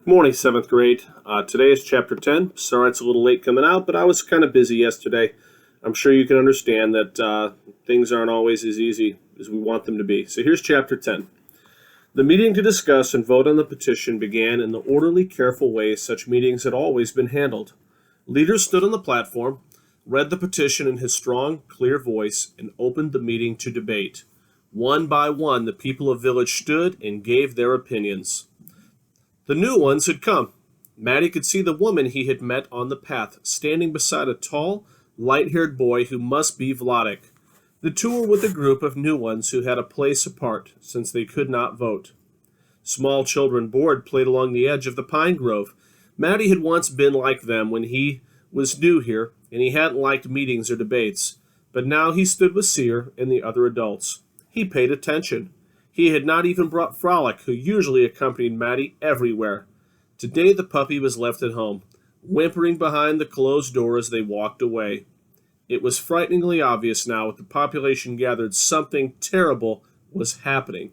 Good morning, 7th grade. Today is chapter 10. Sorry it's a little late coming out, but I was kind of busy yesterday. I'm sure you can understand that things aren't always as easy as we want them to be. So here's chapter 10. The meeting to discuss and vote on the petition began in the orderly, careful way such meetings had always been handled. Leaders stood on the platform, read the petition in his strong, clear voice, and opened the meeting to debate. One by one, the people of village stood and gave their opinions. The new ones had come. Matty could see the woman he had met on the path, standing beside a tall, light-haired boy who must be Vladik. The two were with a group of new ones who had a place apart, since they could not vote. Small children bored played along the edge of the pine grove. Matty had once been like them when he was new here, and he hadn't liked meetings or debates. But now he stood with Seer and the other adults. He paid attention. He had not even brought Frolic, who usually accompanied Matty everywhere. Today the puppy was left at home, whimpering behind the closed door as they walked away. It was frighteningly obvious now with the population gathered something terrible was happening.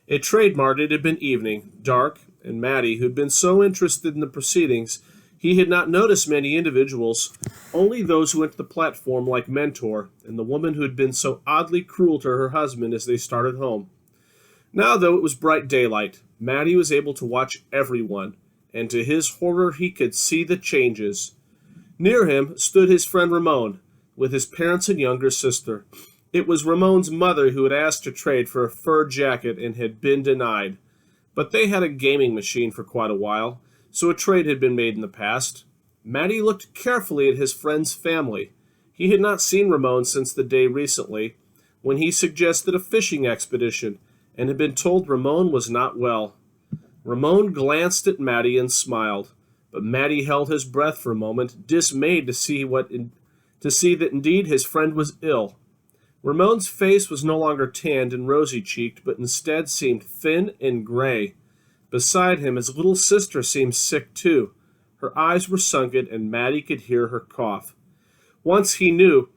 At Trade Mart it had been evening, dark, and Matty, who'd been so interested in the proceedings, he had not noticed many individuals, only those who went to the platform like Mentor and the woman who had been so oddly cruel to her husband as they started home. Now, though it was bright daylight, Matty was able to watch everyone, and to his horror he could see the changes. Near him stood his friend Ramon, with his parents and younger sister. It was Ramon's mother who had asked to trade for a fur jacket and had been denied. But they had a gaming machine for quite a while, so a trade had been made in the past. Matty looked carefully at his friend's family. He had not seen Ramon since the day recently, when he suggested a fishing expedition, and had been told Ramon was not well. Ramon glanced at Matty and smiled, but Matty held his breath for a moment, dismayed to see that indeed his friend was ill. Ramon's face was no longer tanned and rosy-cheeked, but instead seemed thin and gray. Beside him, his little sister seemed sick too. Her eyes were sunken, and Matty could hear her cough. Once he knew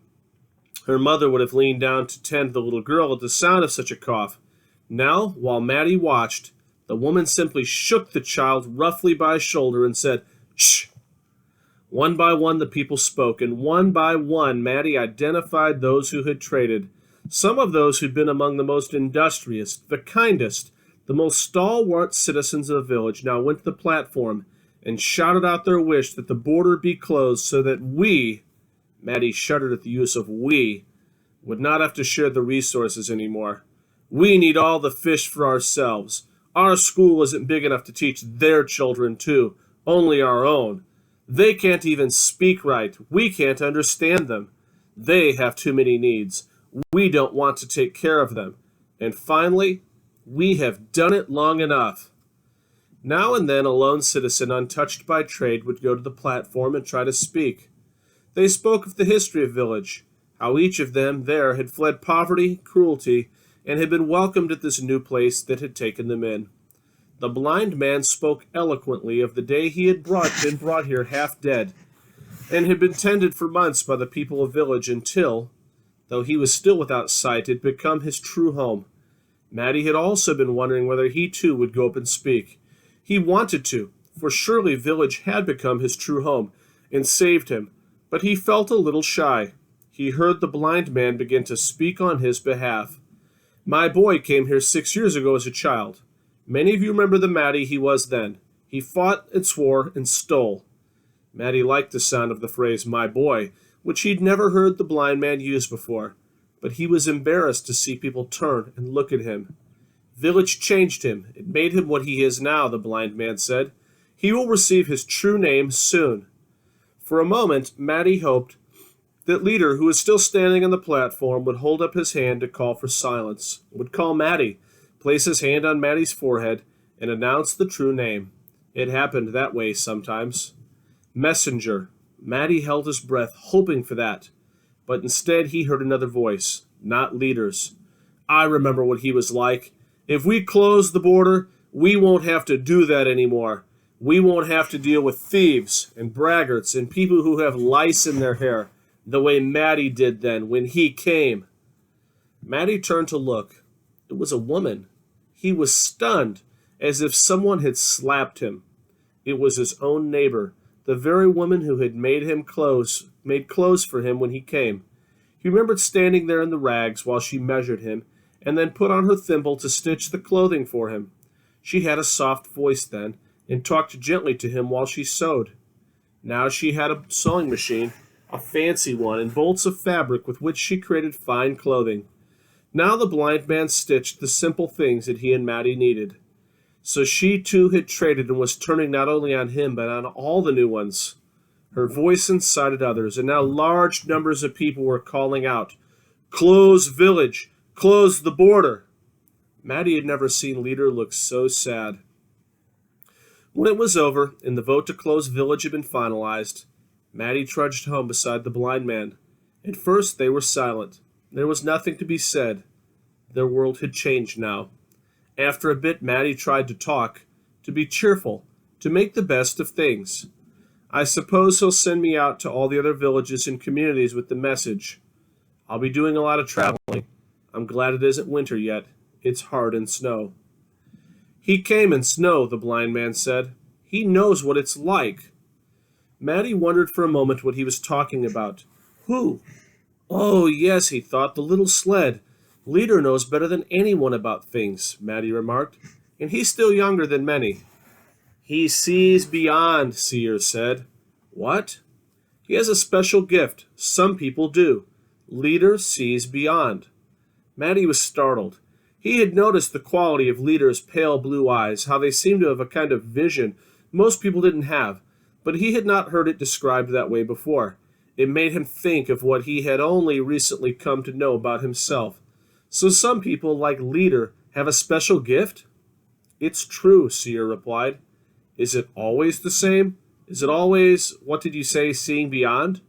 her mother would have leaned down to tend the little girl at the sound of such a cough. Now, while Matty watched, the woman simply shook the child roughly by his shoulder and said, "Shh!" One by one the people spoke, and one by one Matty identified those who had traded. Some of those who'd been among the most industrious, the kindest, the most stalwart citizens of the village now went to the platform and shouted out their wish that the border be closed so that we, Matty shuddered at the use of we, would not have to share the resources anymore. We need all the fish for ourselves. Our school isn't big enough to teach their children too, only our own. They can't even speak right. We can't understand them. They have too many needs. We don't want to take care of them. And finally, we have done it long enough. Now and then a lone citizen untouched by trade would go to the platform and try to speak. They spoke of the history of the village, how each of them there had fled poverty, cruelty, and had been welcomed at this new place that had taken them in. The blind man spoke eloquently of the day he had been brought here half dead, and had been tended for months by the people of the village until, though he was still without sight, it had become his true home. Matty had also been wondering whether he too would go up and speak. He wanted to, for surely village had become his true home, and saved him, but he felt a little shy. He heard the blind man begin to speak on his behalf. My boy came here 6 years ago as a child. Many of you remember the Matty he was then. He fought and swore and stole. Matty liked the sound of the phrase, my boy, which he'd never heard the blind man use before, but he was embarrassed to see people turn and look at him. Village changed him. It made him what he is now, the blind man said. He will receive his true name soon. For a moment, Matty hoped that leader, who was still standing on the platform, would hold up his hand to call for silence, would call Matty, place his hand on Matty's forehead, and announce the true name. It happened that way sometimes. Messenger. Matty held his breath, hoping for that. But instead he heard another voice, not leader's. I remember what he was like. If we close the border, we won't have to do that anymore. We won't have to deal with thieves and braggarts and people who have lice in their hair, the way Matty did then when he came. Matty turned to look. It was a woman. He was stunned, as if someone had slapped him. It was his own neighbor, the very woman who had made clothes for him when he came. He remembered standing there in the rags while she measured him, and then put on her thimble to stitch the clothing for him. She had a soft voice then, and talked gently to him while she sewed. Now she had a sewing machine, a fancy one, and bolts of fabric with which she created fine clothing. Now the blind man stitched the simple things that he and Mattie needed. So she too had traded and was turning not only on him but on all the new ones. Her voice incited others, and now large numbers of people were calling out, "Close village! Close the border!" Mattie had never seen Leader look so sad. When it was over, and the vote to close village had been finalized, Mattie trudged home beside the blind man. At first they were silent. There was nothing to be said. Their world had changed now. After a bit Mattie tried to talk, to be cheerful, to make the best of things. "I suppose he'll send me out to all the other villages and communities with the message. I'll be doing a lot of traveling. I'm glad it isn't winter yet. It's hard in snow." "He came in snow," the blind man said. "He knows what it's like." Mattie wondered for a moment what he was talking about. Who? Oh, yes, he thought, the little sled. Leader knows better than anyone about things, Mattie remarked, and he's still younger than many. "He sees beyond," Seer said. "What?" "He has a special gift. Some people do. Leader sees beyond." Mattie was startled. He had noticed the quality of Leader's pale blue eyes, how they seemed to have a kind of vision most people didn't have, but he had not heard it described that way before. It made him think of what he had only recently come to know about himself. So some people, like Leader, have a special gift? "It's true," Seer replied. "Is it always the same? Is it always, what did you say, seeing beyond?"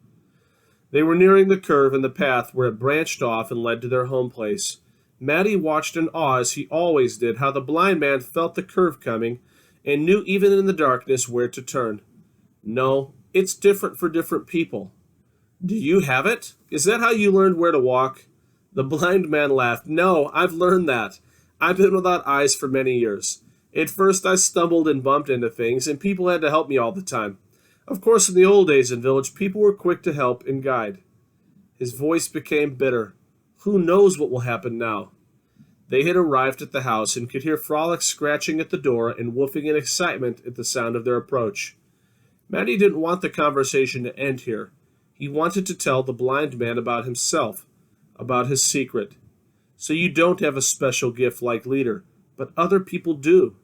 They were nearing the curve in the path where it branched off and led to their home place. Mattie watched in awe, as he always did, how the blind man felt the curve coming and knew even in the darkness where to turn. "No, it's different for different people." "Do you have it? Is that how you learned where to walk?" The blind man laughed. "No, I've learned that. I've been without eyes for many years. At first I stumbled and bumped into things, and people had to help me all the time. Of course, in the old days in village, people were quick to help and guide." His voice became bitter. Who knows what will happen now? They had arrived at the house and could hear Frolic scratching at the door and woofing in excitement at the sound of their approach. Mattie didn't want the conversation to end here. He wanted to tell the blind man about himself, about his secret. "So you don't have a special gift like Leader, but other people do."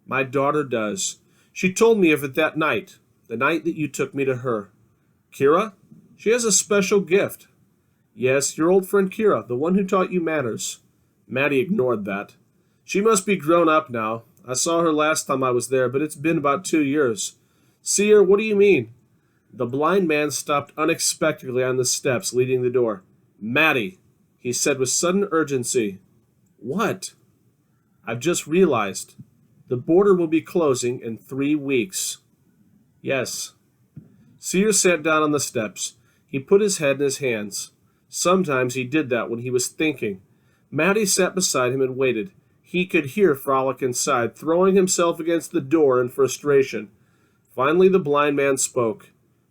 "My daughter does. She told me of it that night, the night that you took me to her." "Kira? She has a special gift." "Yes, your old friend Kira, the one who taught you manners." Mattie ignored that. "She must be grown up now. I saw her last time I was there, but it's been about 2 years. Seer, what do you mean?" The blind man stopped unexpectedly on the steps leading the door. "Mattie," he said with sudden urgency. "What?" "I've just realized. The border will be closing in 3 weeks." "Yes." Seer sat down on the steps. He put his head in his hands. Sometimes he did that when he was thinking. Mattie sat beside him and waited. He could hear Frolic inside, throwing himself against the door in frustration. Finally the blind man spoke.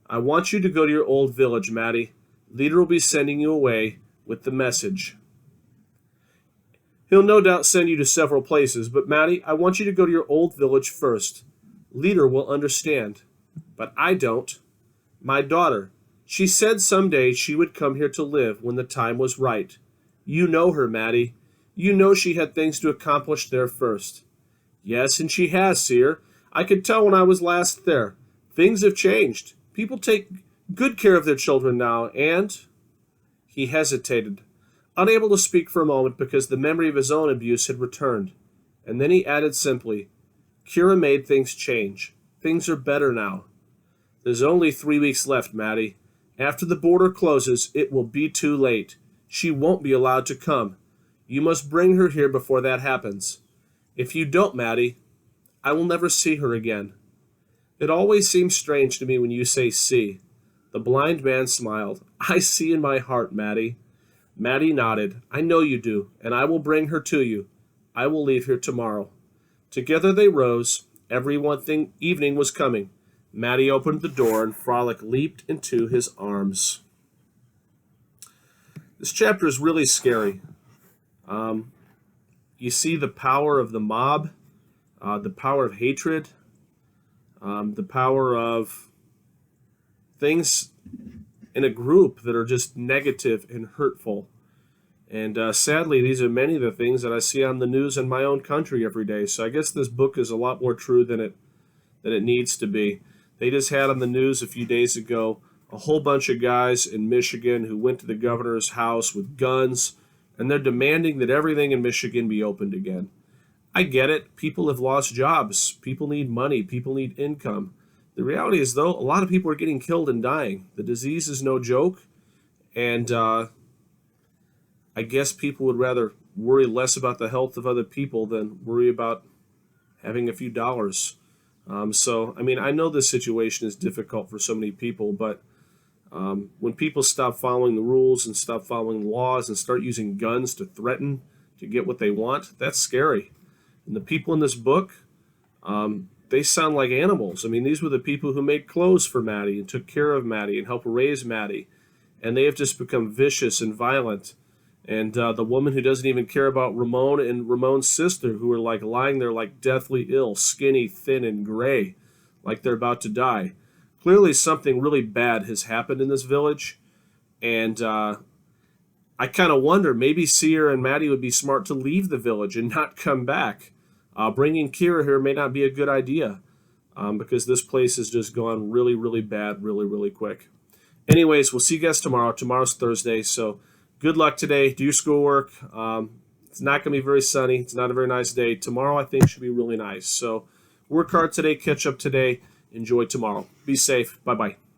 "I want you to go to your old village, Mattie. Leader will be sending you away with the message. He'll no doubt send you to several places, but Mattie, I want you to go to your old village first. Leader will understand." "But I don't." "My daughter. She said someday she would come here to live when the time was right. You know her, Mattie. You know she had things to accomplish there first." "Yes, and she has, Seer. I could tell when I was last there. Things have changed. People take good care of their children now, and—" He hesitated, unable to speak for a moment because the memory of his own abuse had returned. And then he added simply, "Kira made things change. Things are better now." "There's only 3 weeks left, Mattie. After the border closes, it will be too late. She won't be allowed to come. You must bring her here before that happens. If you don't, Mattie, I will never see her again." "It always seems strange to me when you say see." The blind man smiled. "I see in my heart, Mattie." Mattie nodded. "I know you do, and I will bring her to you. I will leave here tomorrow." Together they rose, Evening was coming. Maddie opened the door, and Frolic leaped into his arms. This chapter is really scary. You see the power of the mob, the power of hatred, the power of things in a group that are just negative and hurtful. And sadly, these are many of the things that I see on the news in my own country every day. So I guess this book is a lot more true than it needs to be. They just had on the news a few days ago a whole bunch of guys in Michigan who went to the governor's house with guns, and they're demanding that everything in Michigan be opened again. I get it. People have lost jobs. People need money. People need income. The reality is, though, a lot of people are getting killed and dying. The disease is no joke, and I guess people would rather worry less about the health of other people than worry about having a few dollars. I know this situation is difficult for so many people, but when people stop following the rules and stop following laws and start using guns to threaten to get what they want, that's scary. And the people in this book, they sound like animals. These were the people who made clothes for Maddie and took care of Maddie and helped raise Maddie. And they have just become vicious and violent. And the woman who doesn't even care about Ramon and Ramon's sister, who are like lying there like deathly ill, skinny, thin, and gray, like they're about to die. Clearly something really bad has happened in this village. And I kind of wonder, maybe Seer and Maddie would be smart to leave the village and not come back. Bringing Kira here may not be a good idea because this place has just gone really, really bad, really, really quick. Anyways, we'll see you guys tomorrow. Tomorrow's Thursday, so good luck today. Do your schoolwork. It's not going to be very sunny. It's not a very nice day. Tomorrow, I think, should be really nice. So work hard today, catch up today, enjoy tomorrow. Be safe. Bye-bye.